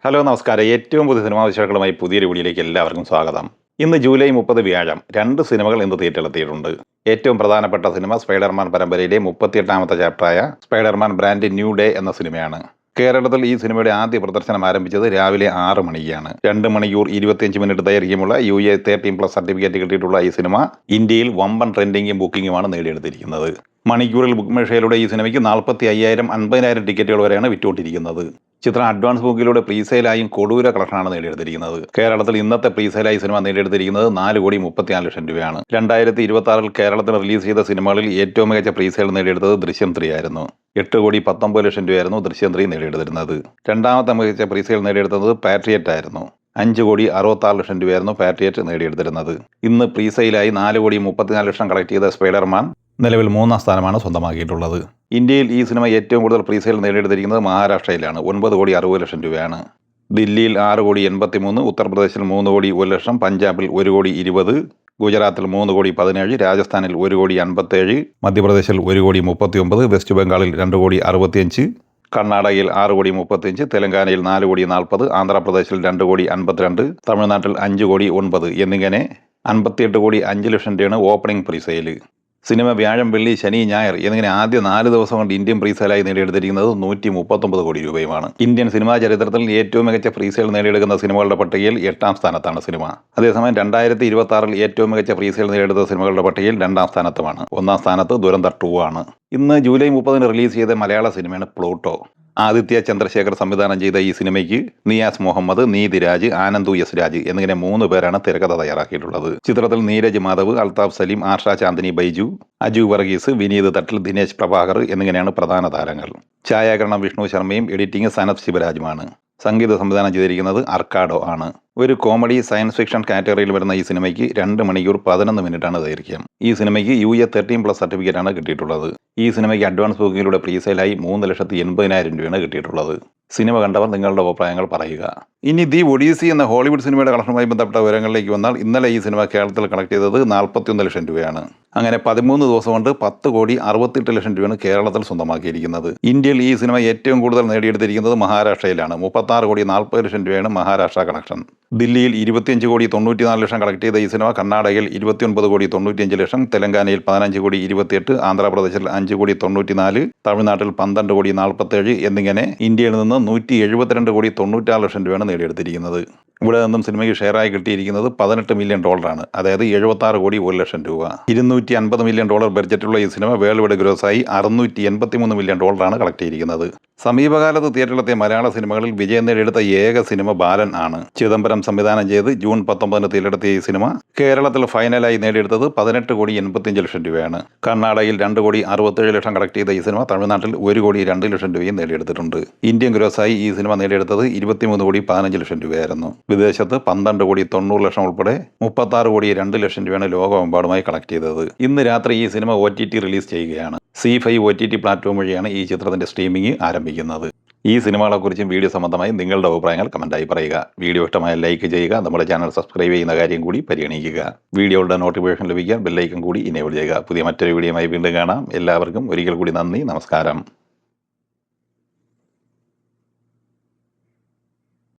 Hello നമസ്കാരം. ഏറ്റവും പുതിയ സിനിമാ വിശേഷങ്ങളുമായി പുതിയൊരു വീഡിയോയിലേക്ക് എല്ലാവർക്കും സ്വാഗതം. ഇന്ന് ജൂലൈ 30 വ്യാഴം 2 സിനിമകൾ ഇന്ന് തിയേറ്ററിലെത്തിയിട്ടുണ്ട്. ഏറ്റവും പ്രധാനപ്പെട്ട സിനിമ സ്പൈഡർമാൻ പരമ്പരയിലെ 38ാമത്തെ ചാപ്റ്ററായ സ്പൈഡർമാൻ ബ്രാൻഡ് ന്യൂ ഡേ എന്ന സിനിമയാണ്. കേരളത്തിൽ ഈ സിനിമയുടെ ആദ്യ പ്രദർശനം ആരംഭിച്ചത് രാവിലെ 6 മണിക്കാണ്. 2 മണിക്കൂർ 25 മിനിറ്റ് ദൈർഘ്യമുള്ള UA 13+ സർട്ടിഫിക്കറ്റ് കിട്ടിയിട്ടുള്ള ഈ സിനിമ ഇന്ത്യയിൽ വമ്പൻ ട്രെൻഡിങ്ങും ബുക്കിങ്ങുമാണ് നേടിയെടുത്തിരിക്കുന്നത്. മണിക്കൂറിൽ ബുക്ക് മേഷയിലൂടെ ഈ സിനിമയ്ക്ക് 45,000 50,000 ടിക്കറ്റുകൾ വരെയാണ് വിറ്റുകൊണ്ടിരിക്കുന്നത്. ചിത്രം അഡ്വാൻസ് ബുക്കിലൂടെ പ്രീസെയിലായും കൊടൂര കളക്ഷനാണ് നേടിയെടുത്തിരിക്കുന്നത്. കേരളത്തിൽ ഇന്നത്തെ പ്രീസെയിലായി സിനിമ നേടിയെടുത്തിരിക്കുന്നത് 4,34 ലക്ഷം രൂപയാണ്. 2026 കേരളത്തിൽ റിലീസ് ചെയ്ത സിനിമകളിൽ ഏറ്റവും മികച്ച പ്രീസെയിൽ നേടിയെടുത്തത് ദൃശ്യം 3 ആയിരുന്നു. 8,19 ലക്ഷം രൂപയായിരുന്നു ദൃശ്യം 3 നേടിയെടുത്തിരുന്നത്. രണ്ടാമത്തെ മികച്ച പ്രീസെയിൽ നേടിയെടുത്തത് പാട്രിയറ്റ് ആയിരുന്നു. 5,66 ലക്ഷം രൂപയായിരുന്നു പാട്രിയറ്റ് നേടിയെടുത്തിരുന്നത്. ഇന്ന് പ്രീസെയിലായി 4,34 ലക്ഷം കളക്ട് ചെയ്ത സ്പൈഡർമാൻ നിലവിൽ 3ാം സ്ഥാനമാണ് സ്വന്തമാക്കിയിട്ടുള്ളത്. ഇന്ത്യയിൽ ഈ സിനിമ ഏറ്റവും കൂടുതൽ പ്രീസെയിൽ നേടിയെടുത്തിരിക്കുന്നത് മഹാരാഷ്ട്രയിലാണ്. 9,60 ലക്ഷം രൂപയാണ്. ദില്ലിയിൽ 6,83, ഉത്തർപ്രദേശിൽ 3,01 ലക്ഷം, പഞ്ചാബിൽ 1,20, ഗുജറാത്തിൽ 3,17, രാജസ്ഥാനിൽ 1,57, മധ്യപ്രദേശിൽ 1,39, വെസ്റ്റ് ബംഗാളിൽ 2,65, കർണാടകയിൽ 6,35, തെലങ്കാനയിൽ 4,40, ആന്ധ്രാപ്രദേശിൽ 2,52, തമിഴ്നാട്ടിൽ 5,09 എന്നിങ്ങനെ 58,05 ലക്ഷം രൂപയാണ് ഓപ്പണിംഗ് പ്രീസെയിൽ. സിനിമ വ്യാഴം, വെള്ളി, ശനി, ഞായർ എന്നിങ്ങനെ ആദ്യ 4 ദിവസം കൊണ്ട് ഇന്ത്യൻ പ്രീസെയിലായി നേടിയെടുത്തിരിക്കുന്നത് 139 കോടി രൂപയുമാണ്. ഇന്ത്യൻ സിനിമാ ചരിത്രത്തിൽ ഏറ്റവും മികച്ച പ്രീസെയിൽ നേടിയെടുക്കുന്ന സിനിമകളുടെ പട്ടികയിൽ 8ാം സ്ഥാനത്താണ് സിനിമ. അതേസമയം 2026 ഏറ്റവും മികച്ച പ്രീസെയിൽ നേടിയെടുത്ത സിനിമകളുടെ പട്ടികയിൽ 2ാം സ്ഥാനത്തുമാണ്. 1ാം സ്ഥാനത്ത് ദുരന്തർ 2 ആണ്. ഇന്ന് ജൂലൈ 30 റിലീസ് ചെയ്ത മലയാള സിനിമയാണ് പ്ലൂട്ടോ. ആദിത്യ ചന്ദ്രശേഖർ സംവിധാനം ചെയ്ത ഈ സിനിമയ്ക്ക് നിയാസ് മുഹമ്മദ്, നീതിരാജ്, ആനന്ദു എസ് രാജ് എന്നിങ്ങനെ 3 പേരാണ് തിരക്കഥ തയ്യാറാക്കിയിട്ടുള്ളത്. ചിത്രത്തിൽ നീരജ് മാധവ്, അൽതാഫ് സലീം, ആർഷ ചാന്ദിനി ബൈജു, അജു വർഗീസ്, വിനീത് തട്ടിൽ, ദിനേശ് പ്രഭാകർ എന്നിങ്ങനെയാണ് പ്രധാന താരങ്ങൾ. ഛായാഗ്രഹണം വിഷ്ണു ശർമ്മയും എഡിറ്റിംഗ് സനത് ശിവരാജുമാണ്. സംഗീത സംവിധാനം ചെയ്തിരിക്കുന്നത് അർക്കാഡോ ആണ്. ഒരു കോമഡി സയൻസ് ഫിക്ഷൻ കാറ്റഗറിയിൽ വരുന്ന ഈ സിനിമയ്ക്ക് 2 മണിക്കൂർ 11 മിനിറ്റാണ് ദൈർഘ്യം. ഈ സിനിമയ്ക്ക് UA 13+ സർട്ടിഫിക്കറ്റാണ് കിട്ടിയിട്ടുള്ളത്. ഈ സിനിമയ്ക്ക് അഡ്വാൻസ് ബുക്കിങ്ങിലൂടെ പ്രീസെയിലായി 3,80,000 രൂപയാണ് കിട്ടിയിട്ടുള്ളത്. സിനിമ കണ്ടവർ നിങ്ങളുടെ അഭിപ്രായങ്ങൾ പറയുക. ഇനി ദി ഒഡീസി എന്ന ഹോളിവുഡ് സിനിമയുടെ കളക്ഷനുമായി ബന്ധപ്പെട്ട വിവരങ്ങളിലേക്ക് വന്നാൽ ഇന്നലെ ഈ സിനിമ കേരളത്തിൽ കളക്ട് ചെയ്തത് 41 ലക്ഷം രൂപയാണ്. അങ്ങനെ 13 ദിവസം കൊണ്ട് 10,68 ലക്ഷം രൂപയാണ് കേരളത്തിൽ സ്വന്തമാക്കിയിരിക്കുന്നത്. ഇന്ത്യയിൽ ഈ സിനിമ ഏറ്റവും കൂടുതൽ നേടിയെടുത്തിരിക്കുന്നത് മഹാരാഷ്ട്രയിലാണ്. 36,40 ലക്ഷം രൂപയാണ് മഹാരാഷ്ട്ര കളക്ഷൻ. ദില്ലിയിൽ 25,94 ലക്ഷം കളക്ട് ചെയ്ത ഈ സിനിമ കർണാടകയിൽ 29,95 ലക്ഷം, തെലങ്കാനയിൽ 15,28, ആന്ധ്രാപ്രദേശിൽ 5,94, തമിഴ്നാട്ടിൽ 12,47 എന്നിങ്ങനെ ഇന്ത്യയിൽ നിന്ന് 172,96 ലക്ഷം രൂപയാണ് നേടിയെടുത്തിരിക്കുന്നത്. ഇവിടെ നിന്നും സിനിമയ്ക്ക് ഷെയറായി കിട്ടിയിരിക്കുന്നത് $18 മില്യൺ, അതായത് 76,01 ലക്ഷം രൂപ. $250 മില്യൺ ബഡ്ജറ്റുള്ള ഈ സിനിമ വേൾഡ് വൈഡ് ഗ്രോസായി $683 മില്യൺ കളക്ട് ചെയ്തിരിക്കുന്നത്. സമീപകാലത്ത് തിയേറ്ററിലെത്തിയ മലയാള സിനിമകളിൽ വിജയം നേടിയെടുത്ത ഏക സിനിമ ബാലൻ ആണ്. ചിദംബരം സംവിധാനം ചെയ്ത് ജൂൺ 19 തിയേറ്ററിലെത്തിയ ഈ സിനിമ കേരളത്തിൽ ഫൈനലായി നേടിയെടുത്തത് 18,85 ലക്ഷം രൂപയാണ്. കർണാടകയിൽ 2,67 ലക്ഷം കളക്ട് ചെയ്ത ഈ സിനിമ തമിഴ്നാട്ടിൽ 1,02 ലക്ഷം രൂപയും നേടിയെടുത്തിട്ടുണ്ട്. ഇന്ത്യൻ ഗ്രോസായി ഈ സിനിമ നേടിയെടുത്തത് 23,15 ലക്ഷം രൂപയായിരുന്നു. വിദേശത്ത് 12,90 ലക്ഷം ഉൾപ്പെടെ 36,02 ലക്ഷം രൂപയാണ് ലോകമെമ്പാടുമായി കളക്ട് ചെയ്തത്. ഇന്ന് രാത്രി ഈ സിനിമ OTT റിലീസ് ചെയ്യുകയാണ്. C5 OTT പ്ലാറ്റ്ഫോം വഴിയാണ് ഈ ചിത്രത്തിന്റെ സ്ട്രീമിംഗ് ആരംഭിക്കുന്നത്. ഈ സിനിമകളെക്കുറിച്ചും വീഡിയോ സംബന്ധമായി നിങ്ങളുടെ അഭിപ്രായങ്ങൾ കമൻറ്റായി പറയുക. വീഡിയോ ഇഷ്ടമായ ലൈക്ക് ചെയ്യുക. നമ്മുടെ ചാനൽ സബ്സ്ക്രൈബ് ചെയ്യുന്ന കാര്യം കൂടി പരിഗണിക്കുക. വീഡിയോയുടെ നോട്ടിഫിക്കേഷൻ ലഭിക്കാൻ ബെല്ലൈക്കൺ കൂടി ഇനേബിൾ ചെയ്യുക. പുതിയ മറ്റൊരു വീഡിയോയുമായി വീണ്ടും കാണാം. എല്ലാവർക്കും ഒരിക്കൽ കൂടി നന്ദി, നമസ്കാരം.